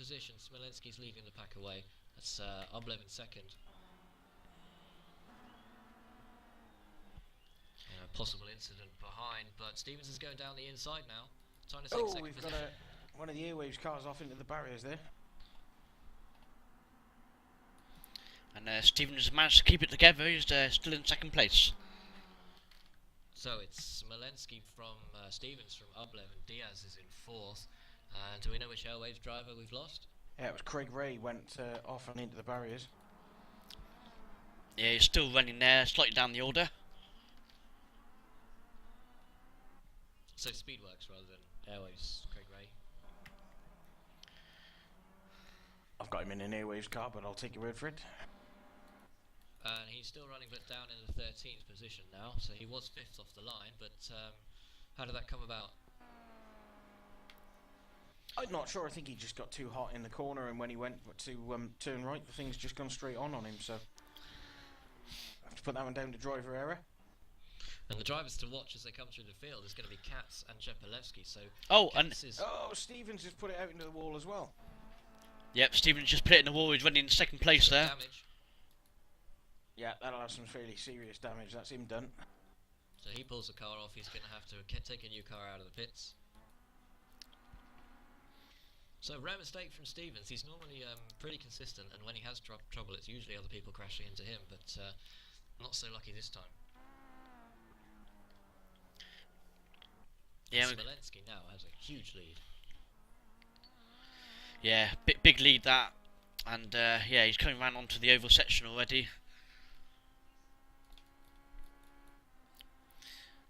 position. Smolenski's leading the pack away. That's Oblev in second. Possible incident behind, but Stevens is going down the inside now. Trying to take second we've position. got one of the Airwaves cars off into the barriers there. And Stevens managed to keep it together. He's still in second place. So it's Smolensky from Stevens from Oblev, and Diaz is in fourth. Do we know which Airwaves driver we've lost? Yeah, it was Craig Ray went off and into the barriers. Yeah, he's still running there, slightly down the order. So Speedworks rather than Airwaves, Craig Ray. I've got him in an Airwaves car, but I'll take your word for it. And he's still running, but down in the 13th position now. So he was 5th off the line, but how did that come about? I'm not sure. I think he just got too hot in the corner, and when he went to turn right, the thing's just gone straight on him. So I have to put that one down to driver error. And the drivers to watch as they come through the field is going to be Katz and Czepelewski. So Stevens just put it out into the wall as well. Yep, Stevens just put it in the wall. He's running in second place there. Damage. Yeah, that'll have some fairly serious damage. That's him done. So he pulls the car off. He's going to have to take a new car out of the pits. So rare mistake from Stevens. He's normally pretty consistent, and when he has trouble, it's usually other people crashing into him. But not so lucky this time. Yeah, Smolensky now has a huge lead. Yeah, big lead that, and yeah, he's coming round onto the oval section already.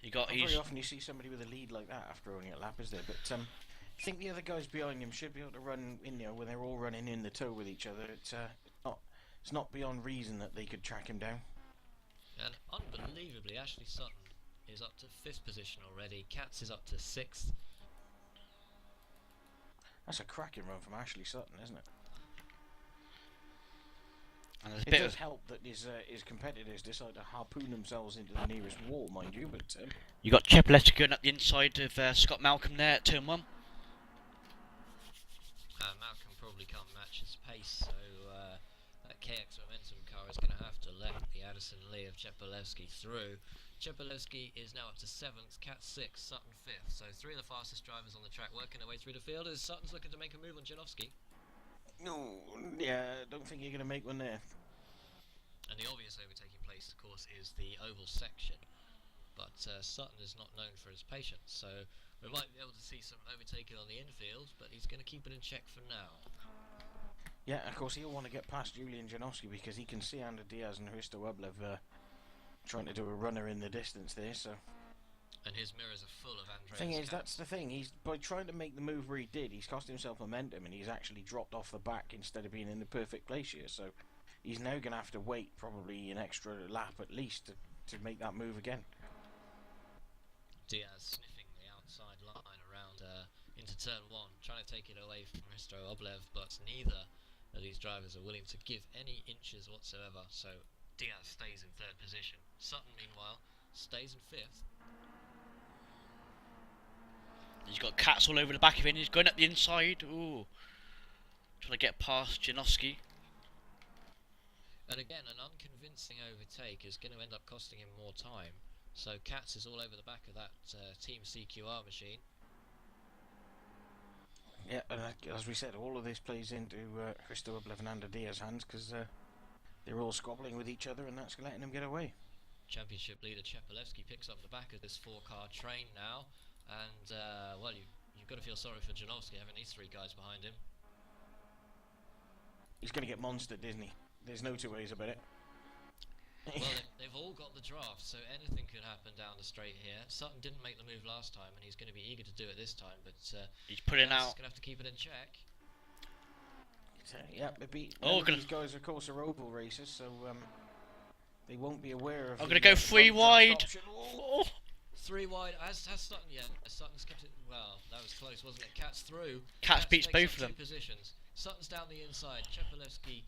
Very often you see somebody with a lead like that after only a lap, is there? But I think the other guys behind him should be able to run in there when they're all running in the tow with each other. It's not beyond reason that they could track him down. And unbelievably, Ashley Sutton is up to 5th position already. Katz is up to 6th. That's a cracking run from Ashley Sutton, isn't it? And there's a it bit does help that his competitors decide to harpoon themselves into the nearest wall, mind you, but... you got Czepelewski going up the inside of Scott Malcolm there at turn 1. Malcolm probably can't match his pace, so that KX Momentum car is going to have to let the Addison Lee of Czepelewski through. Czepelewski is now up to 7th, Katz 6th, Sutton 5th. So 3 of the fastest drivers on the track working their way through the field as Sutton's looking to make a move on Janowski. No, yeah, I don't think you're going to make one there. And the obvious overtaking place, of course, is the oval section. But Sutton is not known for his patience, so we might be able to see some overtaking on the infield, but he's going to keep it in check for now. Yeah, of course, he'll want to get past Julian Janowski because he can see Ander Diaz and Hristo Ublev trying to do a runner in the distance there, so... And his mirrors are full of Andreas. Thing is, that's the thing. He's by trying to make the move where he did, he's cost himself momentum, and he's actually dropped off the back instead of being in the perfect place here. So he's now going to have to wait probably an extra lap at least to make that move again. Diaz sniffing the outside line around into turn 1, trying to take it away from Hristo Ublev, but neither of these drivers are willing to give any inches whatsoever. So Diaz stays in 3rd position. Sutton, meanwhile, stays in 5th. He's got Katz all over the back of him. He's going up the inside. Ooh, trying to get past Janowski. And again, an unconvincing overtake is going to end up costing him more time. So Katz is all over the back of that Team CQR machine. Yeah, and as we said, all of this plays into Hristo Ublev and Ander Diaz's hands because they're all squabbling with each other, and that's letting them get away. Championship leader Czepelewski picks up the back of this 4-car train now. And, well, you've got to feel sorry for Janowski having these 3 guys behind him. He's going to get monstered, isn't he? There's no two ways about it. Well, they've all got the draft, so anything could happen down the straight here. Sutton didn't make the move last time, and he's going to be eager to do it this time, but he's putting out. He's going to have to keep it in check. Yeah, maybe these guys, of course, are oval racers, so they won't be aware of. I'm going to go 3 wide. 3 wide, as Sutton, yeah, Sutton's kept it, well, that was close, wasn't it? Katz through. Katz beats both of them. Positions. Sutton's down the inside, Czepelewski,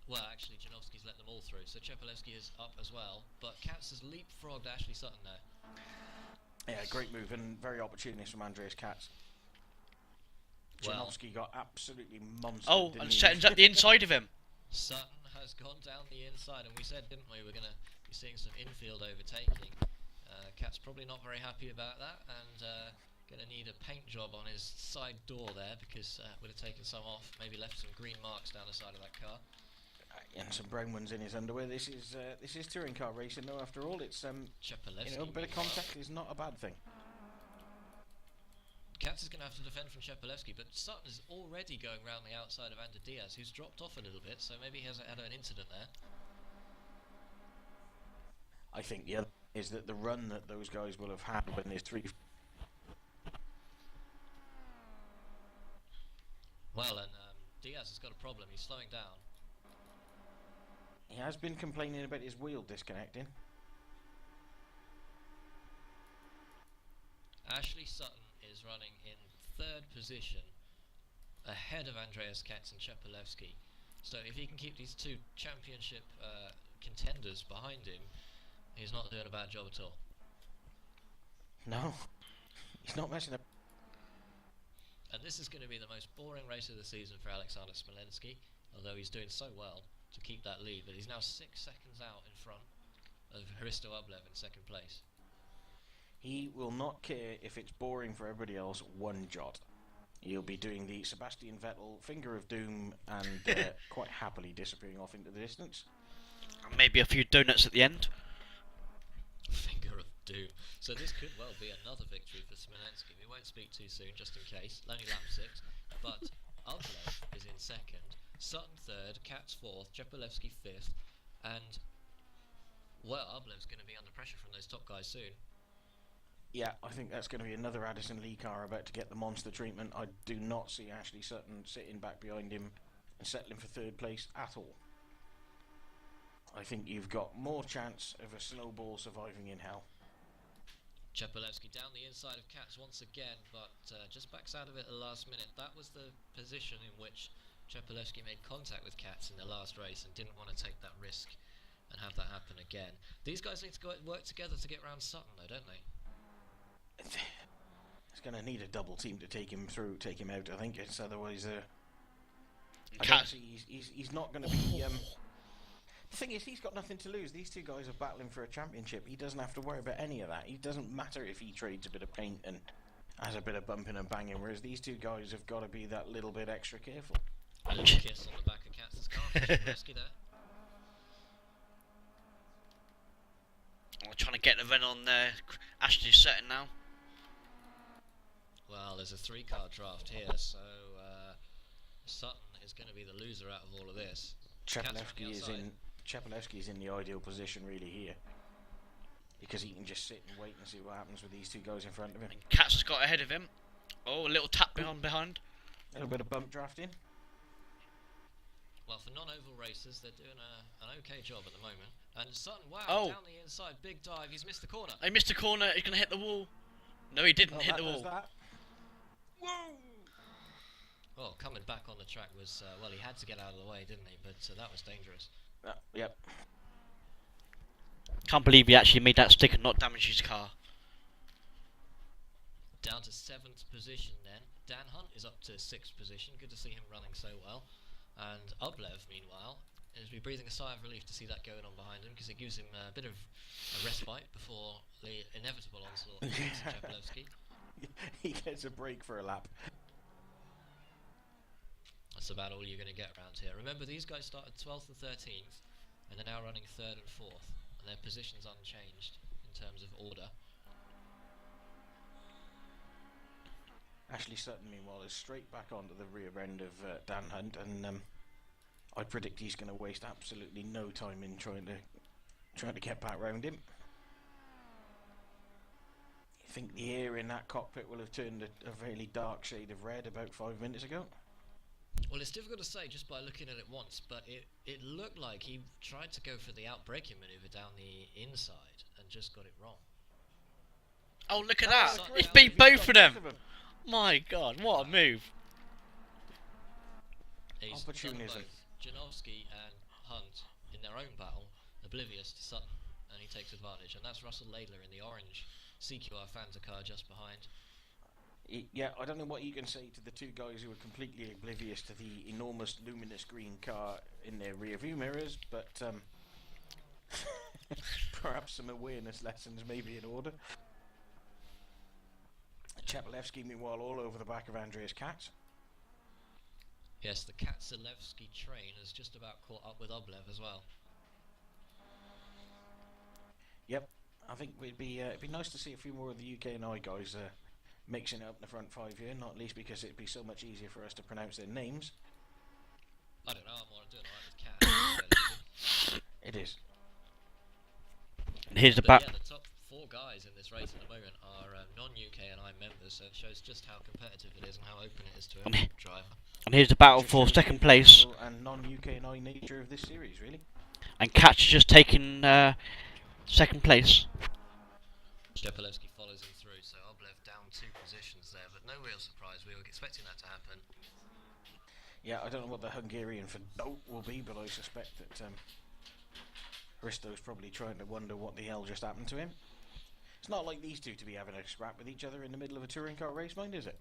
well, actually, Janowski's let them all through, so Czepelewski is up as well, but Katz has leapfrogged Ashley Sutton there. Yeah, great move, and very opportunist from Andreas Katz. Well, Janowski got absolutely monstered, Oh, didn't and he? Sutton's at the inside of him. Sutton has gone down the inside, and we said, didn't we, we're going to be seeing some infield overtaking. Cat's probably not very happy about that, and going to need a paint job on his side door there, because would have taken some off, maybe left some green marks down the side of that car. And some brown ones in his underwear. This is touring car racing, though. After all, it's Chepelevsky, a bit of contact is not a bad thing. Katz is going to have to defend from Chepelevsky, but Sutton is already going round the outside of Ander Diaz, who's dropped off a little bit, so maybe he has had an incident there. I think the other is that the run that those guys will have had when there's three. Well, and Diaz has got a problem. He's slowing down. He has been complaining about his wheel disconnecting. Ashley Sutton is running in third position, ahead of Andreas Katz and Chepelevsky. So if he can keep these two championship contenders behind him, he's not doing a bad job at all. No, he's not messing up. And this is going to be the most boring race of the season for Alexander Smolenski, although he's doing so well to keep that lead. But he's now 6 seconds out in front of Hristo Ublev in second place. He will not care if it's boring for everybody else one jot. He'll be doing the Sebastian Vettel finger of doom and quite happily disappearing off into the distance. And maybe a few donuts at the end. Finger of doom. So this could well be another victory for Smolenski. We won't speak too soon, just in case. Only lap 6. But Ublev is in second, Sutton third, Katz fourth, Chepelevsky fifth, and well, Ublev's going to be under pressure from those top guys soon. Yeah, I think that's going to be another Addison Lee car about to get the monster treatment. I do not see Ashley Sutton sitting back behind him and settling for third place at all. I think you've got more chance of a snowball surviving in hell. Chepelevsky down the inside of Katz once again, but just backs out of it at the last minute. That was the position in which Chepelevsky made contact with Katz in the last race and didn't want to take that risk and have that happen again. These guys need to go work together to get round Sutton though, don't they? It's going to need a double team to take him through, take him out. I think it's otherwise. I Cat- don't see he's not going to be. The thing is, he's got nothing to lose. These two guys are battling for a championship. He doesn't have to worry about any of that. It doesn't matter if he trades a bit of paint and has a bit of bumping and banging. Whereas these two guys have got to be that little bit extra careful. A little kiss on the back of Katz's car for Chepelevsky there. I'm trying to get the run on there. Ashley's setting now. Well, there's a 3-car draft here, so Sutton is going to be the loser out of all of this. Chepelevsky is in the ideal position really here, because he can just sit and wait and see what happens with these two guys in front of him. And Katz has got ahead of him. Oh, a little tap behind. A little bit of bump drafting. Well, for non-oval racers, they're doing an okay job at the moment. And Sutton, wow, Oh. down the inside, big dive. He's missed the corner. He missed a corner. He's going to hit the wall. No, he didn't hit the wall. Whoa! Well, coming back on the track was, well, he had to get out of the way, didn't he? But that was dangerous. Yep. Can't believe he actually made that stick and not damage his car. Down to 7th position then. Dan Hunt is up to 6th position. Good to see him running so well. And Ublev, meanwhile, is breathing a sigh of relief to see that going on behind him, because it gives him a bit of a respite before the inevitable onslaught of Chepelevsky. He gets a break for a lap. That's about all you're going to get around here. Remember, these guys started 12th and 13th, and they're now running 3rd and 4th, and their positions unchanged in terms of order. Ashley Sutton, meanwhile, is straight back onto the rear end of Dan Hunt, and I predict he's going to waste absolutely no time in trying to get back round him. I think the air in that cockpit will have turned a fairly dark shade of red about 5 minutes ago. Well, it's difficult to say just by looking at it once, but it looked like he tried to go for the outbraking manoeuvre down the inside and just got it wrong. Oh, look at that. Sutton He's down beat the- both of them. My God, what a move. He's done Opportunism. both Janowski and Hunt in their own battle, oblivious to Sutton, and he takes advantage. And that's Russell Laidler in the orange CQR Fanta car just behind. Yeah, I don't know what you can say to the two guys who are completely oblivious to the enormous luminous green car in their rearview mirrors, but perhaps some awareness lessons may be in order. Chepelevsky, meanwhile, all over the back of Andreas Katz. Yes, the Katsalevsky train has just about caught up with Oblev as well. Yep, I think it'd be nice to see a few more of the UK and I guys mixing it up in the front five here, not least because it'd be so much easier for us to pronounce their names. I don't know, I'm doing alright with Kat. It is. And here's the But back. yeah, the top 4 guys in this race at the moment are non-UK and I members, so it shows just how competitive it is and how open it is to a driver. And here's the battle Just for shows second the place. international and non-UK and I nature of this series, really. And Katz has just taken second place. Chepelevsky follows him through, so Oblev down 2 positions there, but no real surprise. We were expecting that to happen. Yeah, I don't know what the Hungarian for dope will be, but I suspect that Hristo's probably trying to wonder what the hell just happened to him. It's not like these two to be having a scrap with each other in the middle of a touring car race, mind, is it?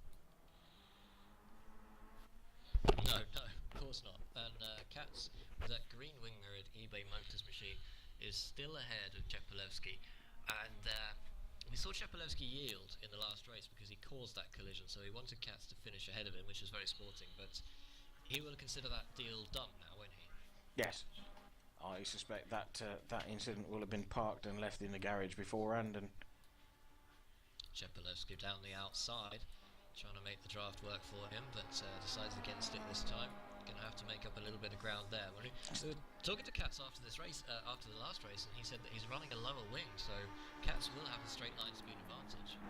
No, of course not. And Katz, with that green wing mirrored eBay Motors machine, is still ahead of Chepelevsky. And we saw Chepelevsky yield in the last race because he caused that collision, so he wanted Katz to finish ahead of him, which is very sporting, but he will consider that deal done now, won't he? Yes. I suspect that that incident will have been parked and left in the garage beforehand, and Chepelevsky down the outside, trying to make the draft work for him, but decides against it this time. Going to have to make up a little bit of ground there. We were talking to Katz after this race, after the last race, and he said that he's running a lower wing, so Katz will have a straight line speed advantage.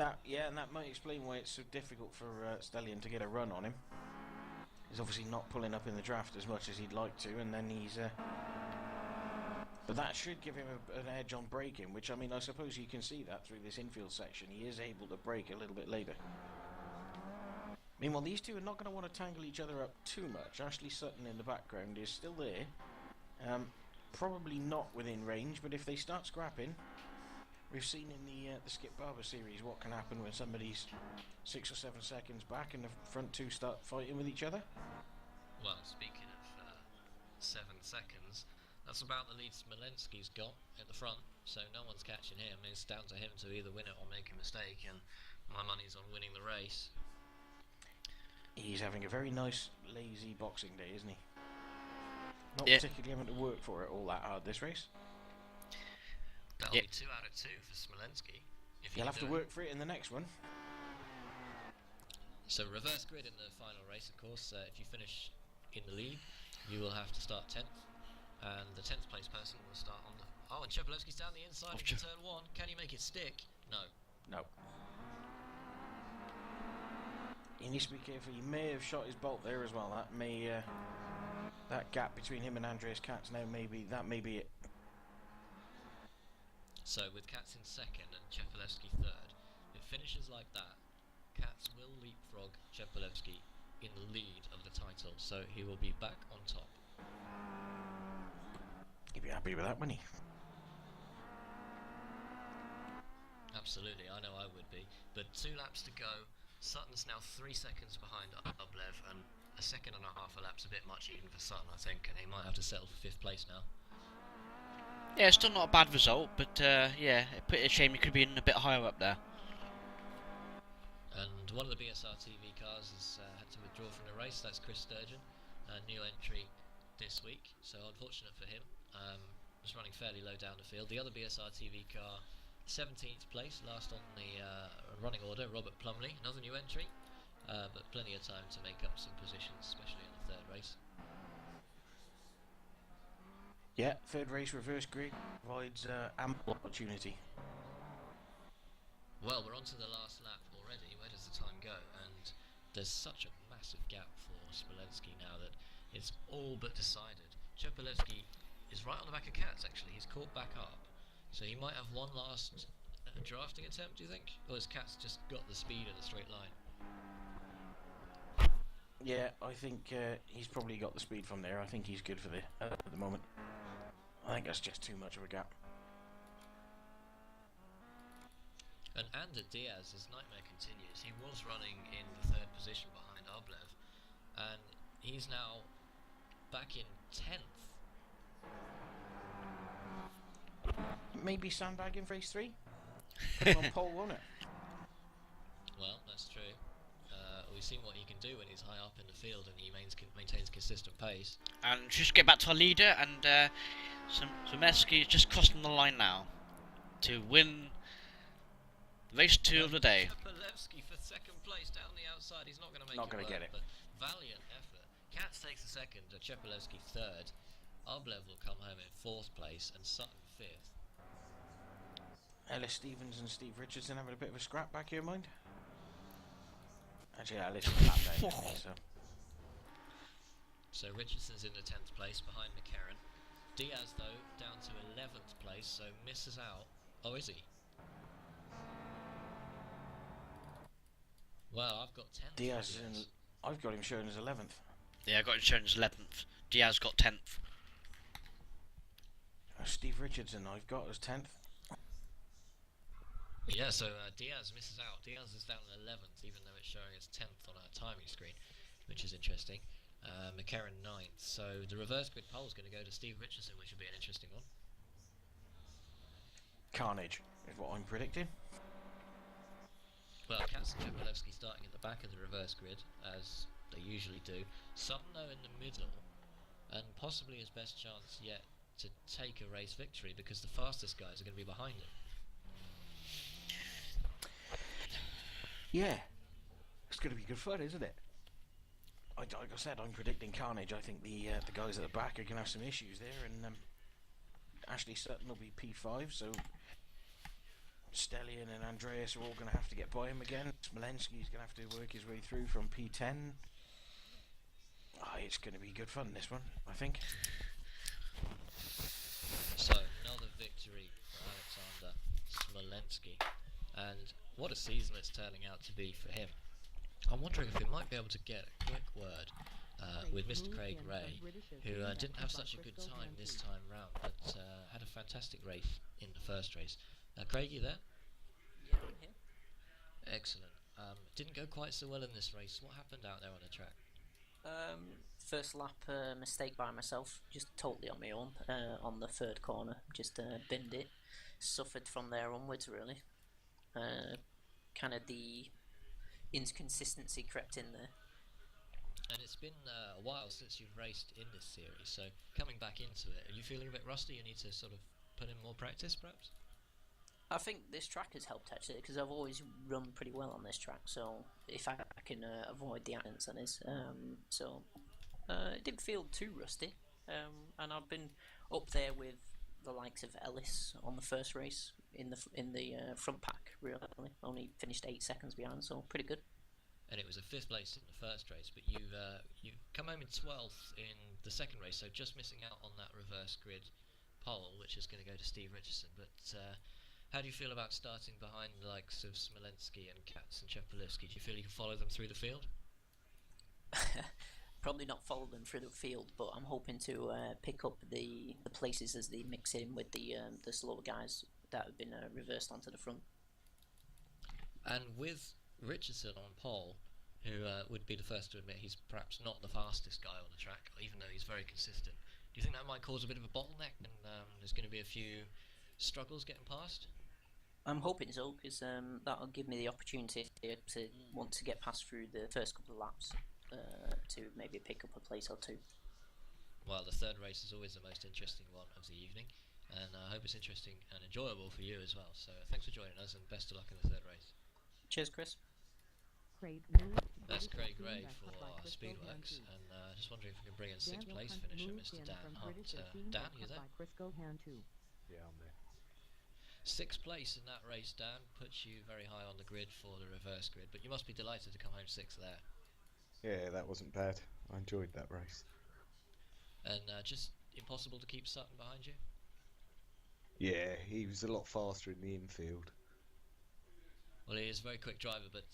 and that might explain why it's so difficult for Stellion to get a run on him. He's obviously not pulling up in the draft as much as he'd like to, and then he's. But that should give him an edge on braking, which, I mean, I suppose you can see that through this infield section. He is able to brake a little bit later. Meanwhile, these two are not going to want to tangle each other up too much. Ashley Sutton in the background is still there. Probably not within range, but if they start scrapping, we've seen in the Skip Barber series what can happen when somebody's 6 or 7 seconds back and the front two start fighting with each other. Well, speaking of 7 seconds, that's about the lead Smolensky's got at the front, so no one's catching him. It's down to him to either win it or make a mistake, and my money's on winning the race. He's having a very nice, lazy boxing day, isn't he? Not Yeah. particularly having to work for it all that hard this race. That'll Yeah. be 2 out of 2 for Smolensky. If He'll he have to can do work for it in the next one. So reverse grid in the final race, of course. If you finish in the lead, you will have to start 10th, and the 10th place person will start on the... Oh, and Chepelevsky's down the inside into turn 1. Can he make it stick? No. No. He needs to be careful. He may have shot his bolt there as well. That may... that gap between him and Andreas Katz now may be it. So with Katz in 2nd and Chepelevsky 3rd, if it finishes like that, Katz will leapfrog Chepelevsky in the lead of the title, so he will be back on top. He'd be happy with that, wouldn't he? Absolutely, I know I would be. But 2 laps to go. Sutton's now 3 seconds behind Oblev, and a second and a half a lap's a bit much even for Sutton, I think, and he might have to settle for 5th place now. Yeah, still not a bad result, but yeah, a shame he could have been a bit higher up there. And one of the BSR TV cars has had to withdraw from the race. That's Chris Sturgeon, a new entry this week. So unfortunate for him. Was running fairly low down the field. The other BSR TV car, 17th place, last on the running order, Robert Plumley, another new entry. But plenty of time to make up some positions, especially in the 3rd race. Yeah, 3rd race reverse grid provides ample opportunity. Well, we're on to the last lap already. Where does the time go? And there's such a massive gap for Smolensky now that it's all but decided. Chepelevsky is right on the back of Katz, actually. He's caught back up. So he might have one last drafting attempt, do you think? Or has Katz just got the speed in a straight line? Yeah, I think he's probably got the speed from there. I think he's good for at the moment. I think that's just too much of a gap. And Ander Diaz, his nightmare continues. He was running in the third position behind Oblev, and he's now back in 10th. Maybe sandbagging for race 3? Put him on pole, won't it? Well, that's true. We've seen what he can do when he's high up in the field and he maintains consistent pace. And just get back to our leader, and Zemeski is just crossing the line now to win race 2 of the day. Chapelevsky for second place down the outside. He's not going to make Not going to get it. But valiant effort. Katz takes the second, Chapelevsky third. Oblev will come home in fourth place and Sutton fifth. Ellis Stevens and Steve Richardson having a bit of a scrap back here, mind? Actually, Ellis is lap down, isn't he, so. So Richardson's in the 10th place behind McCarran. Diaz, though, down to 11th place, so misses out. Oh, is he? Well, I've got 10th. Diaz is in. I've got him shown as 11th. Yeah, I got insurance 11th. Diaz got 10th. Steve Richardson, I've got as 10th. Yeah, so Diaz misses out. Diaz is down at 11th, even though it's showing as 10th on our timing screen, which is interesting. McCarran 9th. So the reverse grid pole is going to go to Steve Richardson, which will be an interesting one. Carnage is what I'm predicting. Well, Katz and Chapelevsky starting at the back of the reverse grid, as they usually do. Sutton, though, in the middle, and possibly his best chance yet to take a race victory, because the fastest guys are going to be behind him. Yeah. It's going to be good fun, isn't it? Like I said, I'm predicting carnage. I think the guys at the back are going to have some issues there, and Ashley Sutton will be P5, so Stellian and Andreas are all going to have to get by him again. Smolensky's going to have to work his way through from P10. It's going to be good fun, this one, I think. So, another victory for Alexander Smolensky. And what a season it's turning out to be for him. I'm wondering if we might be able to get a quick word with Mr. Craig Ray, who didn't have such a good time this time round, but had a fantastic race in the first race. Craig, you there? Yeah, I'm here. Excellent. Didn't go quite so well in this race. What happened out there on the track? First lap mistake by myself, just totally on my own, on the third corner, just binned it, suffered from there onwards really. Kind of the inconsistency crept in there. And it's been a while since you've raced in this series, so coming back into it, are you feeling a bit rusty? You need to sort of put in more practice, perhaps? I think this track has helped actually, because I've always run pretty well on this track, so if I can avoid the accidents on this, it didn't feel too rusty, and I've been up there with the likes of Ellis on the first race in the front pack. Really, only finished 8 seconds behind, so pretty good. And it was a 5th place in the first race, but you've come home in 12th in the second race, so just missing out on that reverse grid pole, which is going to go to Steve Richardson. But how do you feel about starting behind the likes of Smolensky and Katz and Chapelevsky? Do you feel you can follow them through the field? Probably not follow them through the field, but I'm hoping to pick up the places as they mix in with the slower guys that have been reversed onto the front. And with Richardson on pole, who would be the first to admit he's perhaps not the fastest guy on the track, even though he's very consistent, do you think that might cause a bit of a bottleneck and there's going to be a few struggles getting past? I'm hoping so, because that'll give me the opportunity to want to get past through the first couple of laps to maybe pick up a place or two. Well, the third race is always the most interesting one of the evening, and I hope it's interesting and enjoyable for you as well. So thanks for joining us, and best of luck in the third race. Cheers, Chris. That's Craig Ray for Speedworks, and just wondering if we can bring in 6th place finisher, Mr. Dan Hunt. Dan, you there? Yeah, I'm there. 6th place in that race, Dan, puts you very high on the grid for the reverse grid, but you must be delighted to come home 6th there. Yeah, that wasn't bad. I enjoyed that race. And just impossible to keep Sutton behind you? Yeah, he was a lot faster in the infield. Well, he is a very quick driver, but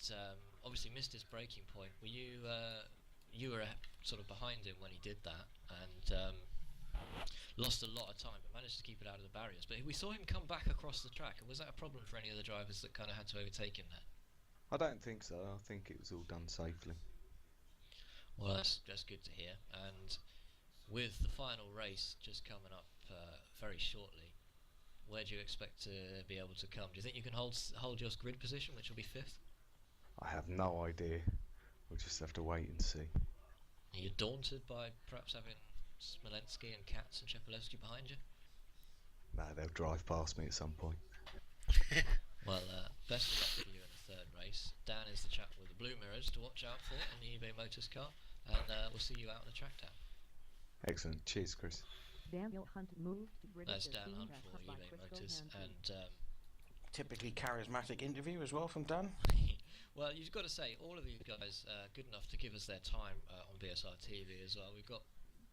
obviously missed his braking point. Were you were sort of behind him when he did that, and Lost a lot of time, but managed to keep it out of the barriers. But we saw him come back across the track, and was that a problem for any of the drivers that kind of had to overtake him there? I don't think so. I think it was all done safely. Well, that's good to hear. And with the final race just coming up very shortly, where do you expect to be able to come? Do you think you can hold your grid position, which will be 5th? I have no idea. We'll just have to wait and see. Are you daunted by perhaps having Smolensky and Katz and Chepolewski behind you? No, they'll drive past me at some point. Well, best of luck with you in the 3rd race. Dan is the chap with the blue mirrors to watch out for in the eBay Motors car, and we'll see you out on the track, Dan. Excellent. Cheers, Chris. Daniel Hunt moved to That's Dan Hunt for eBay Motors, and Typically charismatic interview as well from Dan. well, you've got to say, all of you guys are good enough to give us their time on BSR TV as well. We've got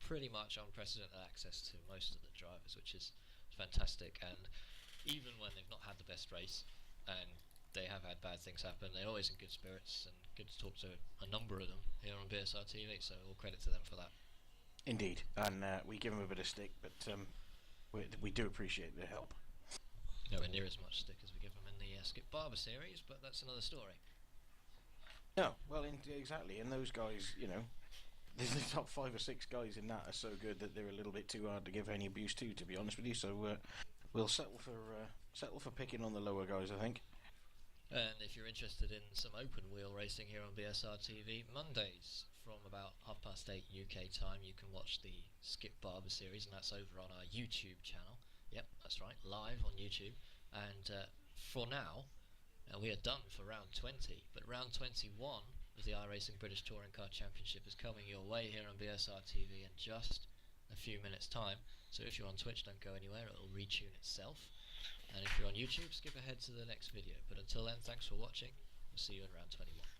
pretty much unprecedented access to most of the drivers, which is fantastic. And even when they've not had the best race, and they have had bad things happen, they're always in good spirits and good to talk to a number of them here on BSR TV, so all credit to them for that. Indeed, and we give them a bit of stick, but we do appreciate the help. Nowhere near as much stick as we give them in the Skip Barber series, but that's another story. No, well, exactly, and those guys, you know, the top 5 or 6 guys in that are so good that they're a little bit too hard to give any abuse to be honest with you. So we'll settle for picking on the lower guys, I think. And if you're interested in some open wheel racing here on BSR TV, Mondays from about 8:30 UK time, you can watch the Skip Barber series, and that's over on our YouTube channel. Yep, that's right, live on YouTube. And for now, we are done for round 20, but round 21 of the iRacing British Touring Car Championship is coming your way here on BSR TV in just a few minutes' time. So if you're on Twitch, don't go anywhere, it'll retune itself. And if you're on YouTube, skip ahead to the next video. But until then, thanks for watching. We'll see you in round 21.